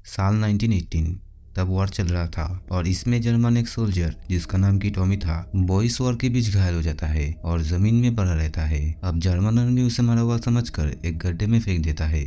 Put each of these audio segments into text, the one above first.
साल 1918। तब वॉर चल रहा था और इसमें जर्मन एक सोल्जर जिसका नाम की टॉमी था वो इस वॉर के बीच घायल हो जाता है और जमीन में पड़ा रहता है। अब जर्मन आर्मी उसे मरा हुआ समझकर एक गड्ढे में फेंक देता है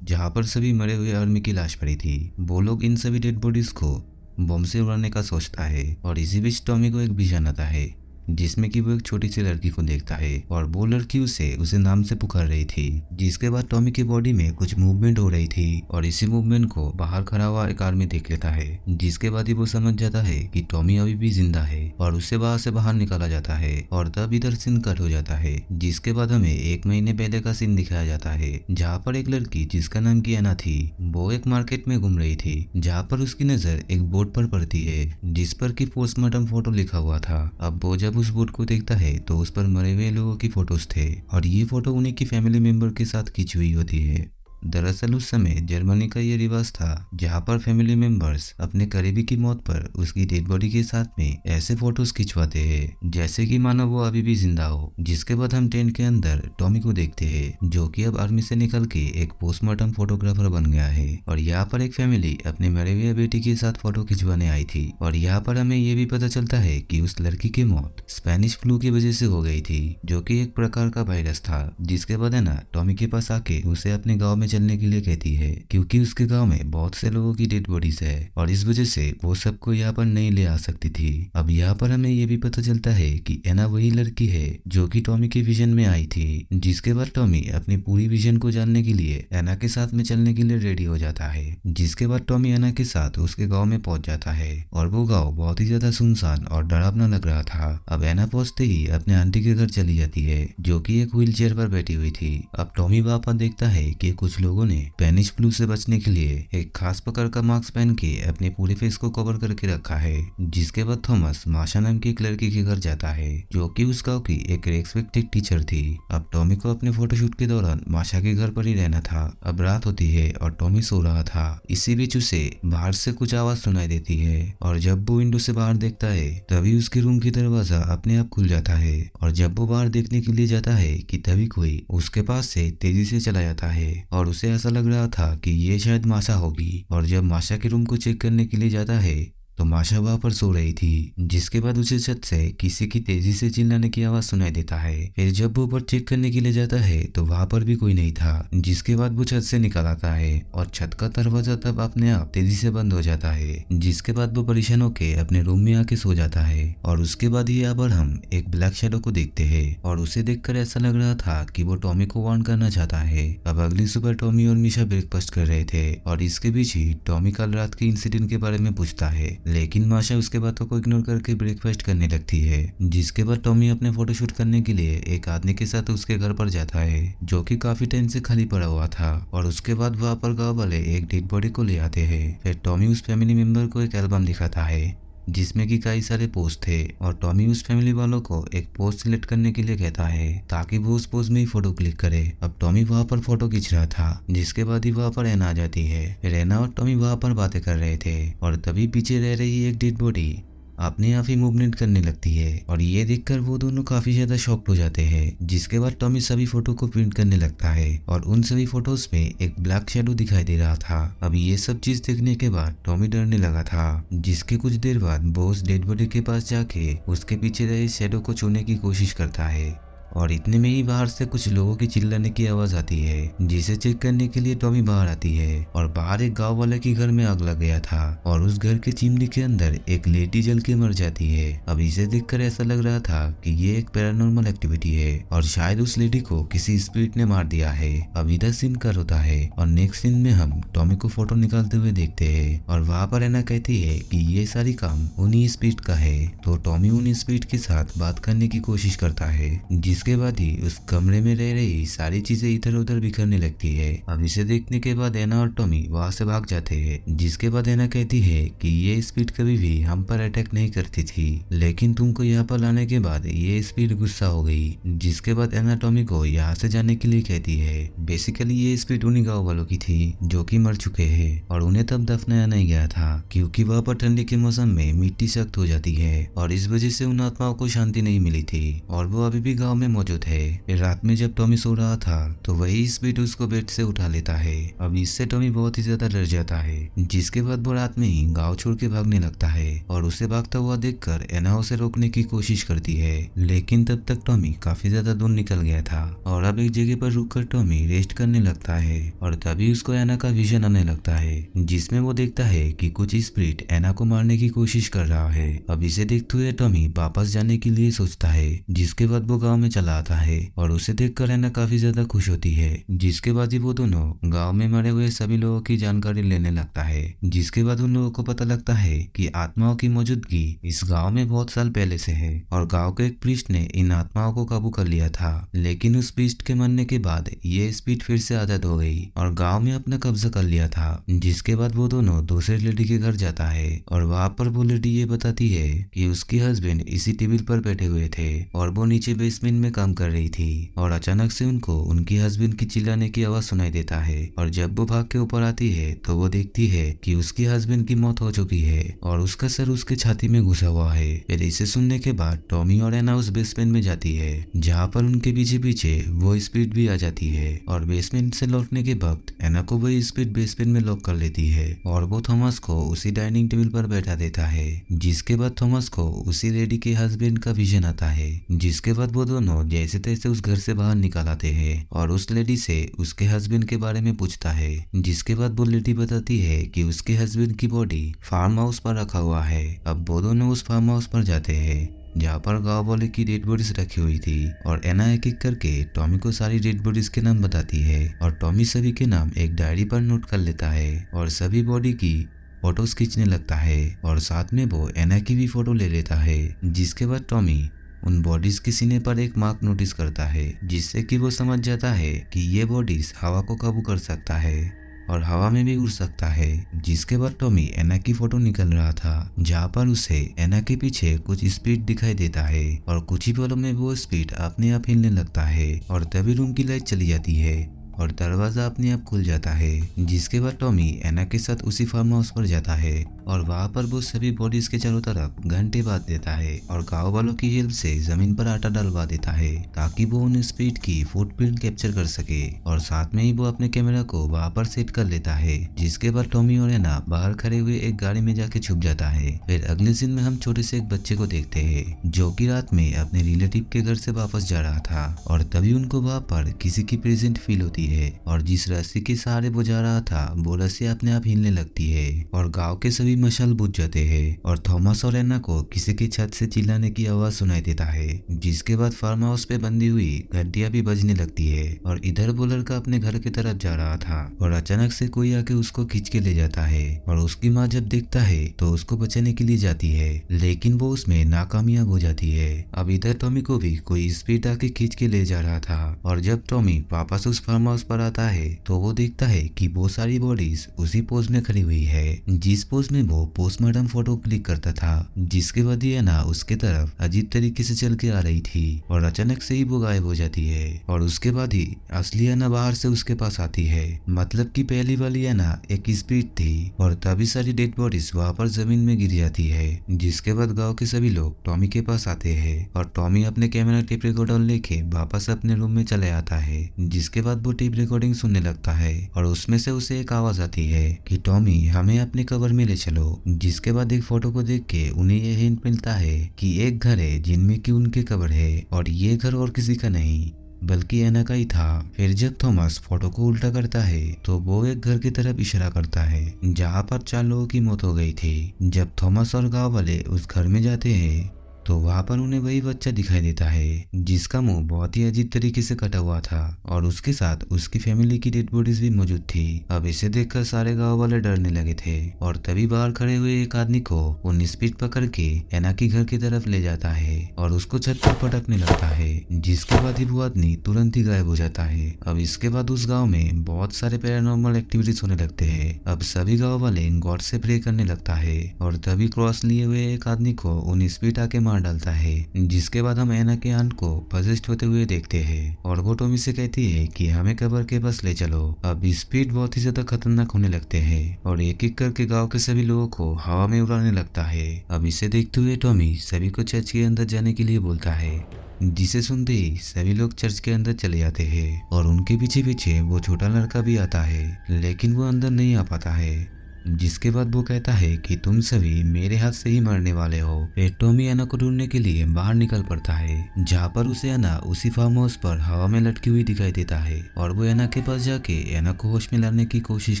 जहाँ पर सभी मरे हुए आर्मी की लाश पड़ी थी। वो लोग इन सभी डेड बॉडीज को बम से उड़ाने का सोचता है और इसी बीच टॉमी को एक विजन आता है जिसमें कि वो एक छोटी सी लड़की को देखता है और वो लड़की उसे नाम से पुकार रही थी। जिसके बाद टॉमी की बॉडी में कुछ मूवमेंट हो रही थी और इसी मूवमेंट को बाहर खड़ा हुआ एक आर्मी देख लेता है। जिसके बाद ही वो समझ जाता है कि टॉमी अभी भी जिंदा है और उसे वहां से बाहर निकाला जाता है और तब इधर सीन कट हो जाता है। जिसके बाद हमें 1 महीने पहले का सीन दिखाया जाता है जहाँ पर एक लड़की जिसका नाम की एना थी वो एक मार्केट में घूम रही थी जहाँ पर उसकी नजर एक बोर्ड पर पड़ती है जिस पर की पोस्टमार्टम फोटो लिखा हुआ था। अब वो जब उस बोर्ड को देखता है तो उस पर मरे हुए लोगों की फोटोज थे और ये फोटो उन्हीं की फैमिली मेंबर के साथ खींची हुई होती है। दरअसल उस समय जर्मनी का ये रिवाज था जहाँ पर फैमिली मेंबर्स अपने करीबी की मौत पर उसकी डेड बॉडी के साथ में ऐसे फोटोज खिंचवाते हैं जैसे कि मानो वो अभी भी जिंदा हो। जिसके बाद हम टेंट के अंदर टॉमी को देखते हैं जो कि अब आर्मी से निकल के एक पोस्टमार्टम फोटोग्राफर बन गया है और यहाँ पर एक फैमिली अपने मरे हुए बेटी के साथ फोटो खिंचवाने आई थी। और यहाँ पर हमें ये भी पता चलता है कि उस लड़की की मौत स्पेनिश फ्लू की वजह से हो गई थी जो कि एक प्रकार का वायरस था। जिसके बाद है ना टॉमी के पास आके उसे अपने गाँव में चलने के लिए कहती है क्योंकि उसके गांव में बहुत से लोगों की डेड बॉडीज है और इस वजह से वो सबको यहाँ पर नहीं ले आ सकती थी। अब यहाँ पर हमें ये भी पता चलता है कि एना वही लड़की है जो कि टॉमी के विजन में आई थी। जिसके बाद टॉमी अपनी पूरी विजन को जानने के लिए एना के साथ में चलने के लिए रेडी हो जाता है। जिसके बाद टॉमी एना के साथ उसके गाँव में पहुंच जाता है और वो गाँव बहुत ही ज्यादा सुनसान और डरावना लग रहा था। अब एना पहुंचते ही अपने आंटी के घर चली जाती है जो कि एक व्हील चेयर पर बैठी हुई थी। अब टॉमी वहां पर देखता है कि कुछ लोगों ने स्पेनिश फ्लू से बचने के लिए एक खास प्रकार का मास्क पहन के अपने पूरे फेस को कवर करके रखा है। जिसके बाद थॉमस माशा नाम की एक लड़की के घर जाता है जो कि उस गांव की एक रेस्पेक्टेड टीचर थी। अब टॉमी को अपने फोटोशूट के दौरान माशा के घर पर ही रहना था। अब रात होती है और टॉमी सो रहा था। इसी बीच उसे बाहर से कुछ आवाज सुनाई देती है और जब वो विंडो से बाहर देखता है तभी उसके रूम की दरवाजा अपने आप खुल जाता है और जब वो बाहर देखने के लिए जाता है कि तभी कोई उसके पास से तेजी से चला जाता है और उसे ऐसा लग रहा था कि ये शायद माशा होगी। और जब माशा के रूम को चेक करने के लिए जाता है तो माशा वहां पर सो रही थी। जिसके बाद उसे छत से किसी की तेजी से चिल्लाने की आवाज सुनाई देता है। फिर जब वो ऊपर चेक करने के लिए जाता है तो वहां पर भी कोई नहीं था। जिसके बाद वो छत से निकल आता है और छत का दरवाजा तब अपने आप तेजी से बंद हो जाता है। जिसके बाद वो परेशान होकर अपने रूम में आके सो जाता है और उसके बाद ही यहाँ पर हम एक ब्लैक शैडो को देखते हैं और उसे देखकर ऐसा लग रहा था कि वो टॉमी को वार्न करना चाहता है। अब अगली सुबह टॉमी और मिशा ब्रेकफास्ट कर रहे थे और इसके बीच ही टॉमी कल रात के इंसिडेंट के बारे में पूछता है लेकिन माशा उसके बातों को इग्नोर करके ब्रेकफास्ट करने लगती है। जिसके बाद टॉमी अपने फोटोशूट करने के लिए एक आदमी के साथ उसके घर पर जाता है जो कि काफी टाइम से खाली पड़ा हुआ था और उसके बाद वहां पर गांव वाले एक डेड बॉडी को ले आते हैं। फिर टॉमी उस फैमिली मेंबर को एक एल्बम दिखाता है जिसमें कि कई सारे पोज थे और टॉमी उस फैमिली वालों को एक पोज सिलेक्ट करने के लिए कहता है ताकि वो उस पोज में ही फोटो क्लिक करे। अब टॉमी वहां पर फोटो खींच रहा था जिसके बाद ही वहां पर एना आ जाती है। फिर एना और टॉमी वहां पर बातें कर रहे थे और तभी पीछे रह रही एक डेड बॉडी अपने आप ही मूवमेंट करने लगती है और ये देखकर वो दोनों काफी ज्यादा शॉक्ड हो जाते हैं। जिसके बाद टॉमी सभी फोटो को प्रिंट करने लगता है और उन सभी फोटोज में एक ब्लैक शैडो दिखाई दे रहा था। अब ये सब चीज देखने के बाद टॉमी डरने लगा था। जिसके कुछ देर बाद वो उस डेड बॉडी के पास जाके उसके पीछे रहे शैडो को छूने की कोशिश करता है और इतने में ही बाहर से कुछ लोगों की चिल्लाने की आवाज आती है जिसे चेक करने के लिए टॉमी बाहर आती है और बाहर एक गांव वाले के घर में आग लग गया था और उस घर के चिमनी के अंदर एक लेडी जल के मर जाती है। अब इसे देखकर ऐसा लग रहा था कि ये एक पैरानॉर्मल एक्टिविटी है और शायद उस लेडी को किसी स्पिरिट ने मार दिया है। अब इधर सीन कट होता है और नेक्स्ट सीन में हम टॉमी को फोटो निकालते हुए देखते हैं और वहां पर एना कहती है कि ये सारी काम उन्हीं स्पिरिट का है। तो टॉमी उन स्पिरिट के साथ बात करने की कोशिश करता है जिसके बाद ही उस कमरे में रह रही सारी चीजें इधर उधर बिखरने लगती है। अब इसे देखने के बाद एना और टॉमी वहां से भाग जाते हैं। जिसके बाद एना कहती है कि ये स्पीड कभी भी हम पर अटैक नहीं करती थी लेकिन तुमको यहाँ पर लाने के बाद ये स्पीड गुस्सा हो गई। जिसके बाद एना टॉमी को यहाँ से जाने के लिए कहती है। बेसिकली ये स्पीड उन्हीं गाँव वालों की थी जो कि मर चुके हैं और उन्हें तब दफनाया नहीं गया था क्योंकि वहाँ पर ठंडी के मौसम में मिट्टी सख्त हो जाती है और इस वजह से उन आत्माओं को शांति नहीं मिली थी और वो अभी भी गाँव में मौजूद है। फिर रात में जब टॉमी सो रहा था तो वही स्पीड उसको बेड से उठा लेता है। अब इससे टॉमी बहुत ही ज्यादा डर जाता है, जिसके बाद वो रात में ही गाँव छोड़ के भागने लगता है और उसे भागता हुआ देखकर एना उसे रोकने की कोशिश करती है, लेकिन तब तक टॉमी काफी ज्यादा दूर निकल गया था और अब एक जगह पर रुककर टॉमी रेस्ट करने लगता है और तभी उसको एना का विजन आने लगता है, जिसमें वो देखता है कि कुछ स्पिरिट एना को मारने की कोशिश कर रहा है। अब इसे देखते हुए टॉमी वापस जाने के लिए सोचता है, जिसके बाद वो गांव में चला आता है और उसे देखकर एना काफी ज्यादा खुश होती है। जिसके बाद ही वो दोनों गांव में मरे हुए सभी लोगों की जानकारी लेने लगता है, जिसके बाद उन लोगों को पता लगता है कि आत्माओं की मौजूदगी इस गांव में बहुत साल पहले से है और गांव के एक प्रीस्ट ने इन आत्माओं को काबू कर लिया था, लेकिन उस प्रीस्ट के मरने के बाद ये स्पिरिट फिर से आजाद हो गई और गांव में अपना कब्जा कर लिया था। जिसके बाद वो दोनों दूसरे लेडी के घर जाता है और वहां पर वो लेडी ये बताती है कि उसके हस्बैंड इसी टेबल पर बैठे हुए थे और वो नीचे बेसमेंट में काम कर रही थी और अचानक से उनको उनकी हस्बैंड की चिल्लाने की आवाज सुनाई देता है और जब वो भाग के ऊपर आती है तो वो देखती है कि उसके हस्बैंड की मौत हो चुकी है और उसका सर उसके छाती में घुसा हुआ है। फिर इसे सुनने के बाद टॉमी और एना उस बेसमेंट में जाती है, जहाँ पर उनके पीछे पीछे वो स्पिरिट भी आ जाती है और बेसमेंट से लौटने के वक्त एना को वही स्पिरिट बेसमेंट में लॉक कर लेती है और वो थॉमस को उसी डाइनिंग टेबल पर बैठा देता है। जिसके बाद थॉमस को उसी लेडी के हस्बैंड का विजन आता है, जिसके बाद वो दोनों जैसे तैसे उस घर से बाहर निकल आते हैं और उस लेडी से उसके हस्बैंड के बारे में पूछता है। जिसके बाद वो लेडी बताती है कि उसके हस्बैंड की बॉडी फार्म हाउस पर रखा हुआ है। अब वो दोनों उस फार्म हाउस पर जाते हैं जहाँ पर गाँव वाले की डेड बॉडीज रखी हुई थी और एना एक एक करके टॉमी को सारी डेड बॉडीज के नाम बताती है और टॉमी सभी के नाम एक डायरी पर नोट कर लेता है और सभी बॉडी की फोटोज खींचने लगता है और साथ में वो एना की भी फोटो ले लेता है। जिसके बाद टॉमी उन बॉडीज के सीने पर एक मार्क नोटिस करता है, जिससे कि वो समझ जाता है कि ये बॉडीज हवा को काबू कर सकता है और हवा में भी उड़ सकता है। जिसके बाद टॉमी एना की फोटो निकल रहा था, जहाँ पर उसे एना के पीछे कुछ स्पीड दिखाई देता है और कुछ ही पलों में वो स्पीड अपने आप हिलने लगता है और तभी रूम की लाइट चली जाती है और दरवाजा अपने आप खुल जाता है। जिसके बाद टॉमी एना के साथ उसी फार्म हाउस पर जाता है और वहाँ पर वो सभी बॉडीज के चारों तरफ घंटे बांध देता है और गाँव वालों की हेल्प से जमीन पर आटा डलवा देता है ताकि वो उन स्पीड की फुटप्रिंट कैप्चर कर सके और साथ में ही वो अपने कैमरा को वहाँ पर सेट कर लेता है। जिसके बाद टॉमी और एना बाहर खड़े हुए एक गाड़ी में जाके छुप जाता है। फिर अगले सीन में हम छोटे से एक बच्चे को देखते हैं जो कि रात में अपने रिलेटिव के घर से वापस जा रहा था और तभी उनको वहाँ पर किसी की प्रेजेंट फील होती है और जिस रस्सी के सहारे वो जा रहा था वो रस्सी अपने आप हिलने लगती है और गांव के सभी मशाल बुझ जाते हैं और थॉमस और एना को किसी की छत से चिल्लाने की आवाज सुनाई देता है। जिसके बाद फार्म हाउस पे बंधी हुई घंटियां भी बजने लगती है और इधर वो लड़का अपने घर की तरफ जा रहा था और अचानक से कोई आके उसको खींच के ले जाता है और उसकी माँ जब देखता है तो उसको बचाने के लिए जाती है, लेकिन वो उसमें नाकामयाब हो जाती है। अब इधर टॉमी को भी कोई स्पीड आके खींच के ले जा रहा था और जब टॉमी वापस उस फार्म हाउस पर आता है तो वो देखता है कि वो सारी बॉडीज उसी पोज में खड़ी हुई है जिस पोज में वो पोस्टमार्टम फोटो क्लिक करता था। जिसके बाद ये ना उसके तरफ अजीब तरीके से चल के आ रही थी और अचानक से ही वो गायब हो जाती है और उसके बाद ही असली एना बाहर से उसके पास आती है। मतलब कि पहली वाली एना एक स्पीड थी और तभी सारी डेड बॉडीज वहाँ पर जमीन में गिर जाती है। जिसके बाद गाँव के सभी लोग टॉमी के पास आते हैं और टॉमी अपने कैमरा टेप रिकॉर्डर लेके वापस अपने रूम में चले आता है। जिसके बाद वो टेप रिकॉर्डिंग सुनने लगता है और उसमें से उसे एक आवाज आती है कि टॉमी हमें अपने कवर में ले चलो। जिसके बाद एक फोटो को देख के उन्हें यह हिंट मिलता है कि एक घर है जिनमें कि उनके कवर है और ये घर और किसी का नहीं बल्कि एना का ही था। फिर जब थॉमस फोटो को उल्टा करता है तो वो एक घर की तरफ इशारा करता है जहाँ पर 4 लोगों की मौत हो गई थी। जब थॉमस और गाँव वाले उस घर में जाते हैं तो वहाँ पर उन्हें वही बच्चा दिखाई देता है जिसका मुंह बहुत ही अजीब तरीके से कटा हुआ था और उसके साथ उसकी फैमिली की डेड बॉडीज भी मौजूद थी। अब इसे देखकर सारे गांव वाले डरने लगे थे और तभी बाहर खड़े हुए एक आदमी को वो स्पीड पकड़ के एना की घर की तरफ ले जाता है और उसको छत पर पटकने लगता है। जिसके बाद ही वो आदमी तुरंत ही गायब हो जाता है। अब इसके बाद उस गाँव में बहुत सारे पैरानॉर्मल एक्टिविटीज होने लगते हैं। अब सभी गाँव वाले गॉड से प्रे करने लगता है और तभी क्रॉस लिए हुए एक आदमी को उन स्पीड आके मार डालता है। जिसके बाद हम एना के आंट को पजेस्ट होते हुए देखते हैं और वो टॉमी से कहती है कि हमें कबर के पास ले चलो। अब स्पीड बहुत ही ज्यादा खतरनाक होने लगते हैं और एक एक करके गांव के सभी लोगों को हवा में उड़ाने लगता है। अब इसे देखते हुए टॉमी सभी को चर्च के अंदर जाने के लिए बोलता है। जिसे सुनते ही सभी लोग चर्च के अंदर चले जाते हैं और उनके पीछे पीछे वो छोटा लड़का भी आता है, लेकिन वो अंदर नहीं आ पाता है। जिसके बाद वो कहता है कि तुम सभी मेरे हाथ से ही मरने वाले हो। फिर टॉमी एना को ढूंढने के लिए बाहर निकल पड़ता है, जहाँ पर उसे एना उसी फार्म हाउस पर हवा में लटकी हुई दिखाई देता है और वो एना के पास जाके एना को होश में लाने की कोशिश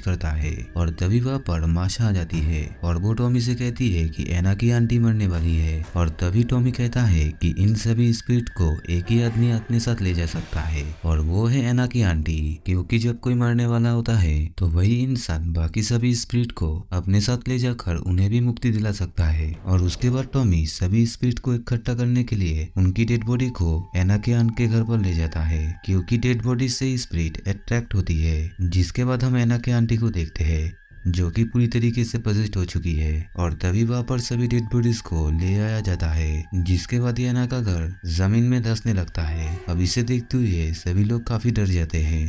करता है। और तभी वहाँ पर माशा आ जाती है और वो टॉमी से कहती है कि एना की आंटी मरने वाली है। और तभी टॉमी कहता है कि इन सभी स्पिरिट को एक ही आदमी अपने साथ ले जा सकता है और वो है एना की आंटी, क्योंकि जब कोई मरने वाला होता है तो वही इंसान बाकी सभी स्पिरिट को अपने साथ ले जाकर उन्हें भी मुक्ति दिला सकता है। और उसके बाद टॉमी सभी स्पिरिट को इकट्ठा करने के लिए उनकी डेड बॉडी को एना के आंट के घर पर ले जाता है, क्योंकि डेड बॉडी से स्पिरिट अट्रैक्ट होती है। जिसके बाद हम एना के आंटी को देखते हैं जो कि पूरी तरीके से पजेस्ट हो चुकी है और तभी वहाँ पर सभी डेड बॉडीज को ले आया जाता है। जिसके बाद एना का घर जमीन में धंसने लगता है। अब इसे देखते हुए सभी लोग काफी डर जाते हैं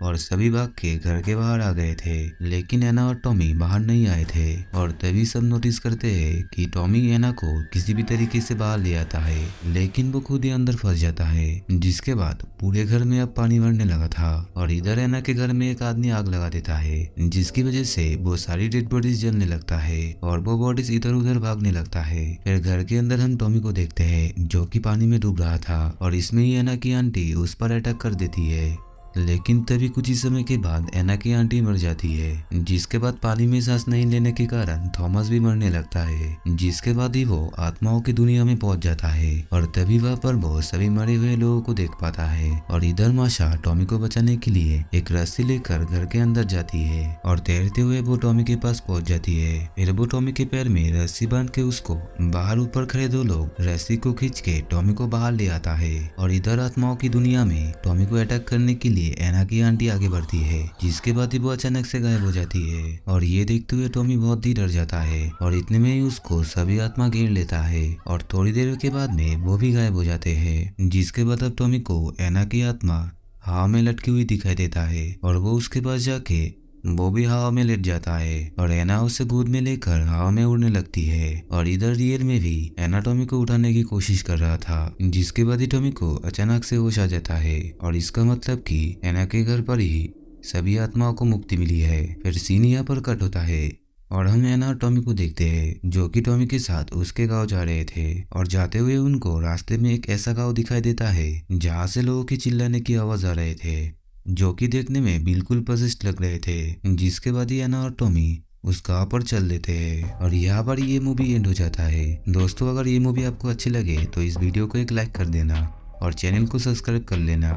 और सभी भाग के घर के बाहर आ गए थे, लेकिन एना और टॉमी बाहर नहीं आए थे। और तभी सब नोटिस करते हैं कि टॉमी एना को किसी भी तरीके से बाहर ले आता है, लेकिन वो खुद ही अंदर फंस जाता है। जिसके बाद पूरे घर में अब पानी भरने लगा था और इधर एना के घर में एक आदमी आग लगा देता है, जिसकी वजह से वो सारी डेड बॉडीज जलने लगता है और वो बॉडीज इधर उधर भागने लगता है। फिर घर के अंदर हम टॉमी को देखते हैं जो कि पानी में डूब रहा था और इसमें ही एना की आंटी उस पर अटैक कर देती है। लेकिन तभी कुछ ही समय के बाद एना की आंटी मर जाती है, जिसके बाद पानी में सांस नहीं लेने के कारण थॉमस भी मरने लगता है। जिसके बाद ही वो आत्माओं की दुनिया में पहुंच जाता है और तभी वहाँ पर वो सभी मरे हुए लोगों को देख पाता है। और इधर माशा टॉमी को बचाने के लिए एक रस्सी लेकर घर के अंदर जाती है और तैरते हुए वो टॉमी के पास पहुंच जाती है। फिर वो टॉमी के पैर में रस्सी बांध के उसको बाहर ऊपर खड़े दो लोग रस्सी को खींच के टॉमी को बाहर ले आता है। और इधर आत्माओं की दुनिया में टॉमी को अटैक करने के लिए एना की आंटी आगे बढ़ती है, जिसके बाद ही वो अचानक से गायब हो जाती है। और ये देखते हुए टॉमी बहुत ही डर जाता है और इतने में ही उसको सभी आत्मा घेर लेता है और थोड़ी देर के बाद में वो भी गायब हो जाते हैं। जिसके बाद अब टॉमी को एना की आत्मा हवा में लटकी हुई दिखाई देता है और वो उसके पास जाके वो भी हवा में लेट जाता है और एना उसे गोद में लेकर हवा में उड़ने लगती है। और इधर रियल में भी एना टॉमी को उठाने की कोशिश कर रहा था, जिसके बाद ही टॉमी को अचानक से होश आ जाता है और इसका मतलब कि एना के घर पर ही सभी आत्माओं को मुक्ति मिली है। फिर सीन यहाँ पर कट होता है और हम एना और टॉमी को देखते हैं जो कि टॉमी के साथ उसके गांव जा रहे थे और जाते हुए उनको रास्ते में एक ऐसा गांव दिखाई देता है जहाँ से लोगों की चिल्लाने की आवाज आ रहे थे, जो कि देखने में बिल्कुल पजेस्ट लग रहे थे। जिसके बाद ही एना और टॉमी उस गांव पर चल देते हैं और यहाँ पर ये मूवी एंड हो जाता है। दोस्तों, अगर ये मूवी आपको अच्छी लगे तो इस वीडियो को एक लाइक कर देना और चैनल को सब्सक्राइब कर लेना।